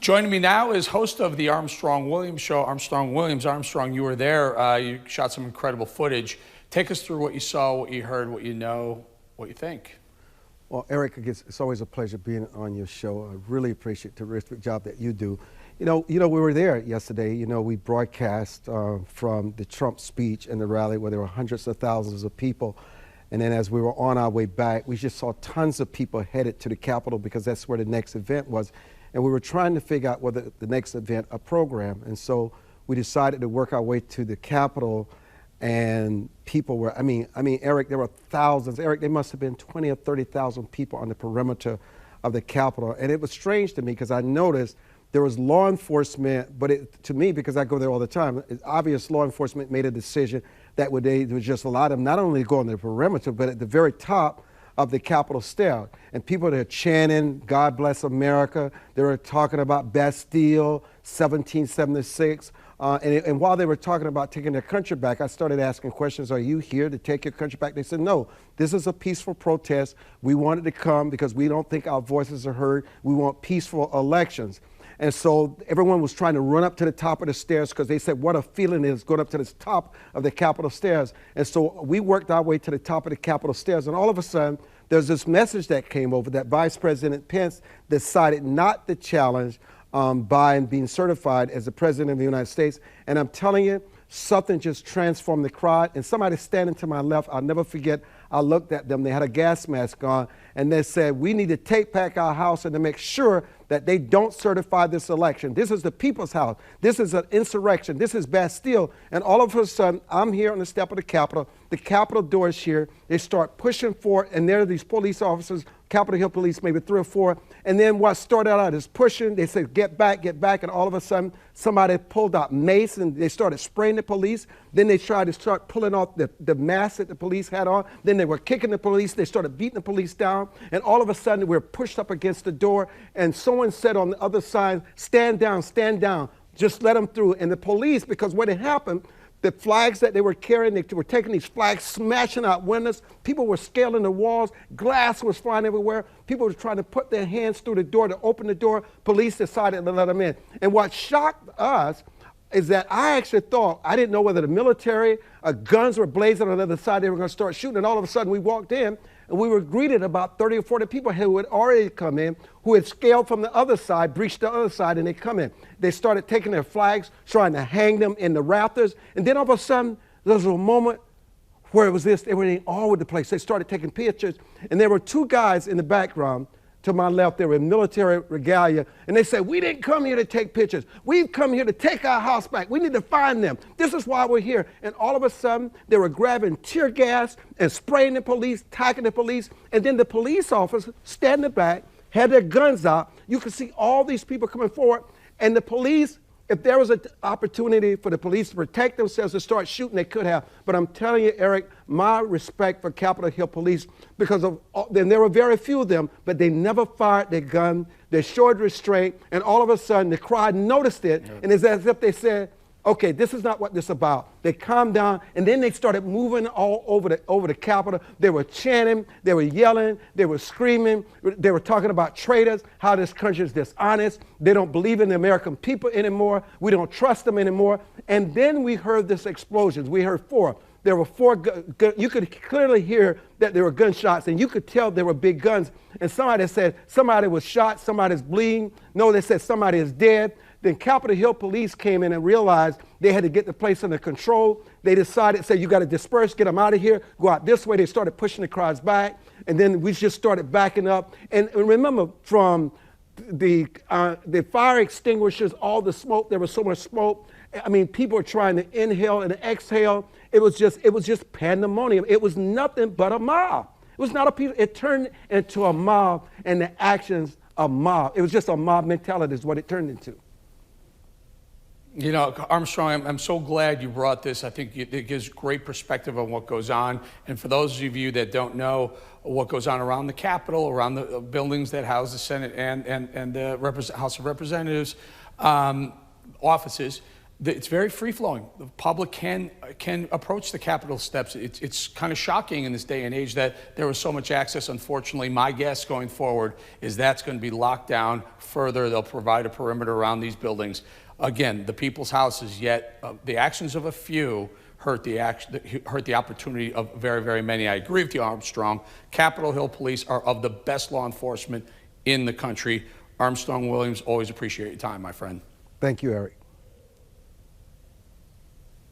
Joining me now is host of the Armstrong Williams show, Armstrong Williams. Armstrong, you were there. You shot some incredible footage. Take us through what you saw, what you heard, what you know, what you think. Well, Eric, it's always a pleasure being on your show. I really appreciate the terrific job that you do. You know, we were there yesterday. You know, we broadcast from the Trump speech and the rally where there were hundreds of thousands of people. And then as we were on our way back, we just saw tons of people headed to the Capitol because that's where the next event was. And we were trying to figure out whether the next event, a program. And so we decided to work our way to the Capitol. And people were, I mean, Eric, there were thousands. Eric, there must have been 20 or 30,000 people on the perimeter of the Capitol. And it was strange to me because I noticed there was law enforcement, but to me, because I go there all the time, it's obvious law enforcement made a decision that they would just allow them not only to go on the perimeter, but at the very top of the Capitol stair. And people that are chanting, God bless America. They were talking about Bastille, 1776. And while they were talking about taking their country back, I started asking questions, are you here to take your country back? They said, no, this is a peaceful protest. We wanted to come because we don't think our voices are heard. We want peaceful elections. And so everyone was trying to run up to the top of the stairs because they said, what a feeling it is going up to the top of the Capitol stairs. And so we worked our way to the top of the Capitol stairs. And all of a sudden, there's this message that came over that Vice President Pence decided not to challenge Biden being certified as the President of the United States. And I'm telling you, something just transformed the crowd. And somebody standing to my left, I'll never forget, I looked at them, they had a gas mask on, and they said, we need to take back our house and to make sure that they don't certify this election. This is the people's house. This is an insurrection. This is Bastille. And all of a sudden, I'm here on the step of the Capitol. The Capitol door is here. They start pushing forward, and there are these police officers, Capitol Hill police, maybe 3 or 4. And then what started out is pushing. They said, get back, get back. And all of a sudden, somebody pulled out mace, and they started spraying the police. Then they tried to start pulling off the mask that the police had on. Then they were kicking the police. They started beating the police down. And all of a sudden, we were pushed up against the door. And someone said on the other side, stand down, just let them through. And the police, because what had happened, the flags that they were carrying, they were taking these flags, smashing out windows. People were scaling the walls. Glass was flying everywhere. People were trying to put their hands through the door to open the door. Police decided to let them in. And what shocked us is that I actually thought, I didn't know whether the military, guns were blazing on the other side, they were going to start shooting. And all of a sudden we walked in, and we were greeted about 30 or 40 people who had already come in, who had scaled from the other side, breached the other side, and they come in. They started taking their flags, trying to hang them in the rafters. And then all of a sudden, there was a moment where it was this, they were all over the place. They started taking pictures, and there were 2 guys in the background. To my left, they were in military regalia, and they said, we didn't come here to take pictures. We've come here to take our house back. We need to find them. This is why we're here. And all of a sudden, they were grabbing tear gas and spraying the police, attacking the police, and then the police officers standing back, had their guns out. You could see all these people coming forward, and the police, if there was an opportunity for the police to protect themselves and start shooting, they could have. But I'm telling you, Eric, my respect for Capitol Hill Police, because of, and there were very few of them, but they never fired their gun. They showed restraint, and all of a sudden, the crowd noticed it, and it's as if they said, okay, this is not what this is about. They calmed down, and then they started moving all over the Capitol. They were chanting, they were yelling, they were screaming, they were talking about traitors, how this country is dishonest. They don't believe in the American people anymore. We don't trust them anymore. And then we heard this explosions. We heard 4. There were 4, you could clearly hear that there were gunshots, and you could tell there were big guns. And somebody said, somebody was shot, somebody's bleeding. No, they said somebody is dead. Then Capitol Hill Police came in and realized they had to get the place under control. They decided, say, you got to disperse, get them out of here, go out this way. They started pushing the crowds back, and then we just started backing up. And remember, from the fire extinguishers, all the smoke, there was so much smoke. I mean, people were trying to inhale and exhale. It was just pandemonium. It was nothing but a mob. It was not a people. It turned into a mob, and the actions a mob. It was just a mob mentality is what it turned into. You know, Armstrong, I'm so glad you brought this. I think it gives great perspective on what goes on. And for those of you that don't know what goes on around the Capitol, around the buildings that house the Senate and the House of Representatives offices, It's very free-flowing. The public can approach the Capitol steps. It's kind of shocking in this day and age that there was so much access. Unfortunately, my guess going forward is that's going to be locked down further. They'll provide a perimeter around these buildings. Again, the people's houses, yet the actions of a few hurt the opportunity of very, very many. I agree with you, Armstrong. Capitol Hill police are of the best law enforcement in the country. Armstrong Williams, always appreciate your time, my friend. Thank you, Eric.